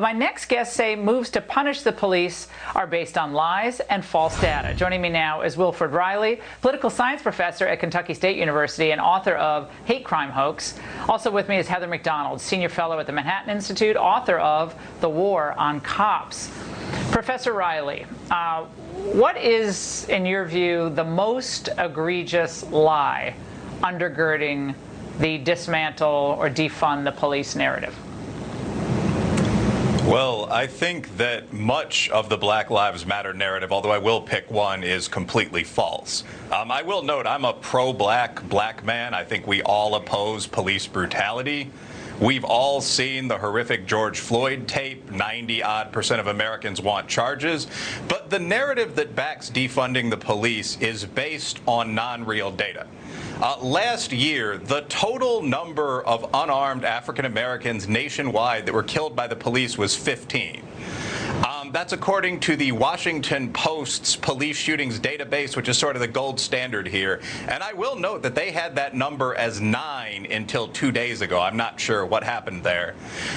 My next guests say moves to punish the police are based on lies and false data. Joining me now is Wilfred Reilly, political science professor at Kentucky State University and author of Hate Crime Hoax. Also with me is Heather Macdonald, senior fellow at the Manhattan Institute, author of The War on Cops. Professor Reilly, what is, in your view, the most egregious lie undergirding the dismantle or defund the police narrative? Well, I think that much of the Black Lives Matter narrative, although I will pick one, is completely false. I will note I'm a pro-black man. I think we all oppose police brutality. We've all seen the horrific George Floyd tape. 90-odd% of Americans want charges. But the narrative that backs defunding the police is based on non-real data. Last year, the total number of unarmed African Americans nationwide that were killed by the police was 15. That's according to the Washington Post's police shootings database, which is sort of the gold standard here. And I will note that they had that number as 9 until 2 days ago. I'm not sure what happened there.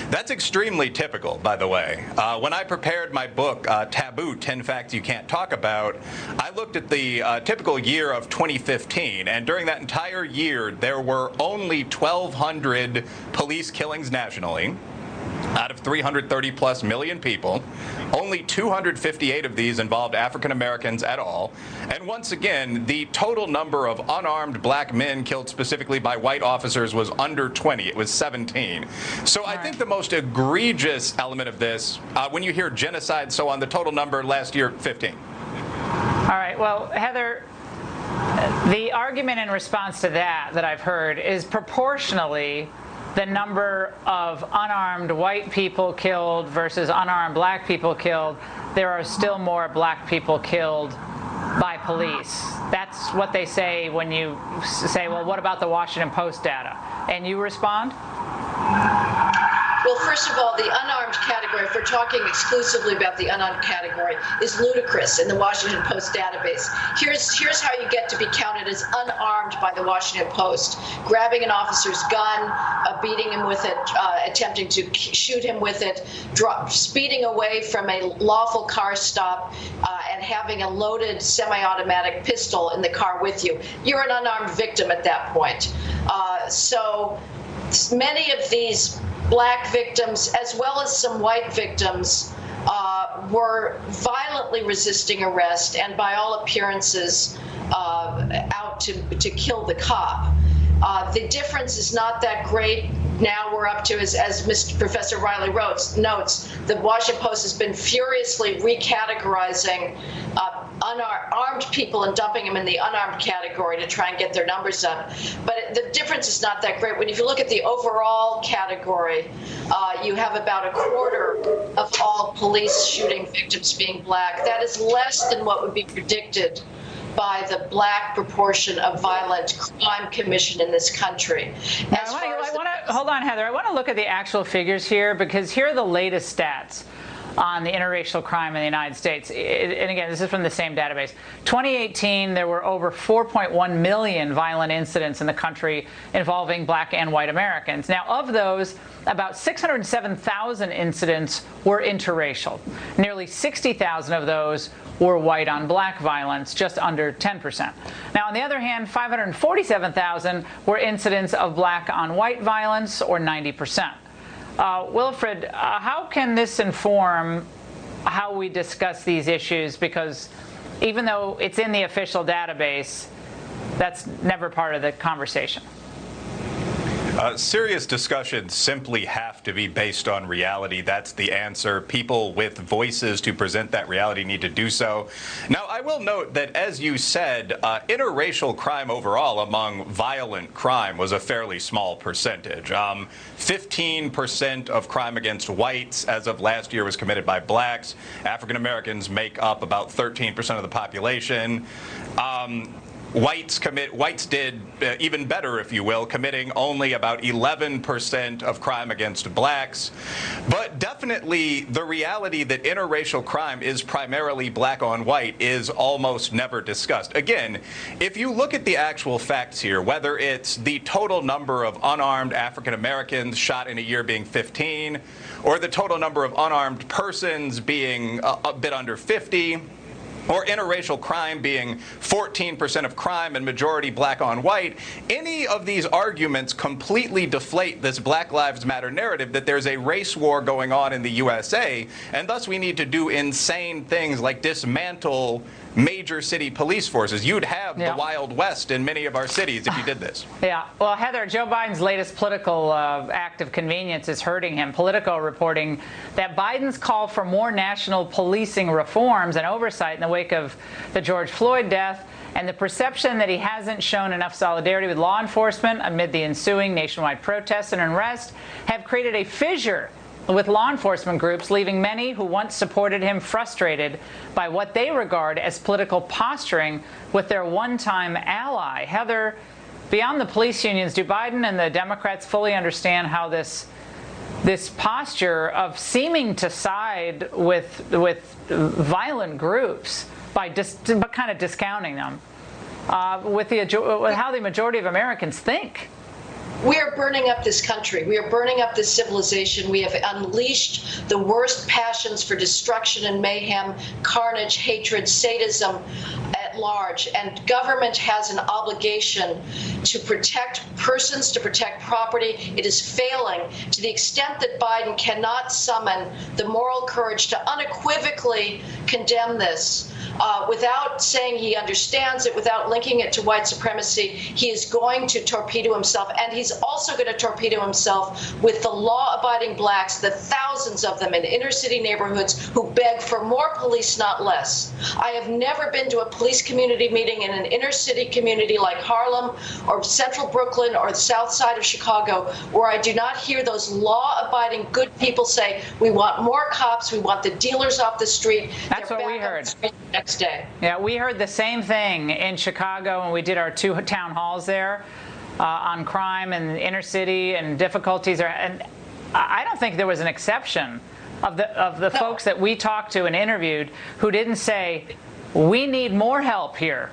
That's extremely typical, by the way. When I prepared my book, Taboo, 10 Facts You Can't Talk About, I looked at the typical year of 2015. And during that entire year, there were only 1,200 police killings nationally. Out of 330+ million people, only 258 of these involved African Americans at all. And once again, the total number of unarmed black men killed specifically by white officers was under 20. It was 17. So I think the most egregious element of this, when you hear genocide, so on, the total number last year, 15. All right. Well, Heather, the argument in response to that I've heard is proportionally the number of unarmed white people killed versus unarmed black people killed, there are still more black people killed by police. That's what they say when you say, well, what about the Washington Post data? And you respond? Well, first of all, the unarmed category, if we're talking exclusively about the unarmed category, is ludicrous in the Washington Post database. Here's how you get to be counted as unarmed by the Washington Post: grabbing an officer's gun, beating him with it, attempting to shoot him with it, speeding away from a lawful car stop, and having a loaded semi-automatic pistol in the car with you. You're an unarmed victim at that point. So many of these black victims, as well as some white victims, were violently resisting arrest and, by all appearances, out to kill the cop. The difference is not that great. Now we're up to, as Mr. Professor Reilly notes, the Washington Post has been furiously recategorizing unarmed people and dumping them in the unarmed category to try and get their numbers up. But the difference is not that great. If you look at the overall category, you have about a quarter of all police shooting victims being black. That is less than what would be predicted by the black proportion of violent crime commission in this country. Hold on, Heather. I want to look at the actual figures here, because here are the latest stats on the interracial crime in the United States. And again, this is from the same database. 2018, there were over 4.1 million violent incidents in the country involving black and white Americans. Now, of those, about 607,000 incidents were interracial. Nearly 60,000 of those were white on black violence, just under 10%. Now, on the other hand, 547,000 were incidents of black on white violence, or 90%. Wilfred, how can this inform how we discuss these issues? Because even though it's in the official database, that's never part of the conversation. Serious discussions simply have to be based on reality. That's the answer. People with voices to present that reality need to do so. Now, I will note that, as you said, interracial crime overall among violent crime was a fairly small percentage. 15% of crime against whites as of last year was committed by blacks. African Americans make up about 13% of the population. whites did even better, if you will, committing only about 11% of crime against blacks. But definitely the reality that interracial crime is primarily black on white is almost never discussed. Again, if you look at the actual facts here, whether it's the total number of unarmed African Americans shot in a year being 15, or the total number of unarmed persons being a bit under 50, or interracial crime being 14% of crime and majority black on white, any of these arguments completely deflate this Black Lives Matter narrative that there's a race war going on in the USA, and thus we need to do insane things like dismantle major city police forces. You'd have the Wild West in many of our cities if you did this. Yeah. Well, Heather, Joe Biden's latest political act of convenience is hurting him. Politico reporting that Biden's call for more national policing reforms and oversight in the wake of the George Floyd death and the perception that he hasn't shown enough solidarity with law enforcement amid the ensuing nationwide protests and unrest have created a fissure with law enforcement groups, leaving many who once supported him frustrated by what they regard as political posturing with their one-time ally. Heather, beyond the police unions, do Biden and the Democrats fully understand how this posture of seeming to side with violent groups by kind of discounting them with how the majority of Americans think? We are burning up this country. We are burning up this civilization. We have unleashed the worst passions for destruction and mayhem, carnage, hatred, sadism at large. And government has an obligation to protect persons, to protect property. It is failing to the extent that Biden cannot summon the moral courage to unequivocally condemn this. Without saying he understands it, without linking it to white supremacy, he is going to torpedo himself. And he's also going to torpedo himself with the law-abiding blacks, the thousands of them in inner-city neighborhoods who beg for more police, not less. I have never been to a police community meeting in an inner-city community like Harlem or central Brooklyn or the south side of Chicago where I do not hear those law-abiding good people say, we want more cops, we want the dealers off the street. That's what we heard. Next day. Yeah, we heard the same thing in Chicago when we did our 2 town halls there on crime and inner city and difficulties. And I don't think there was an exception of the folks that we talked to and interviewed who didn't say, we need more help here.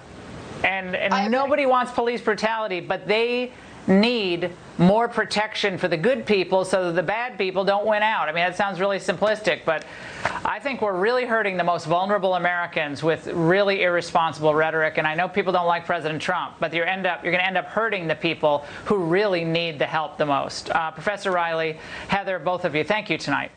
And nobody wants police brutality, but they need more protection for the good people so that the bad people don't win out. I mean, that sounds really simplistic, but I think we're really hurting the most vulnerable Americans with really irresponsible rhetoric. And I know people don't like President Trump, but you're going to end up hurting the people who really need the help the most. Professor Reilly, Heather, both of you, thank you tonight.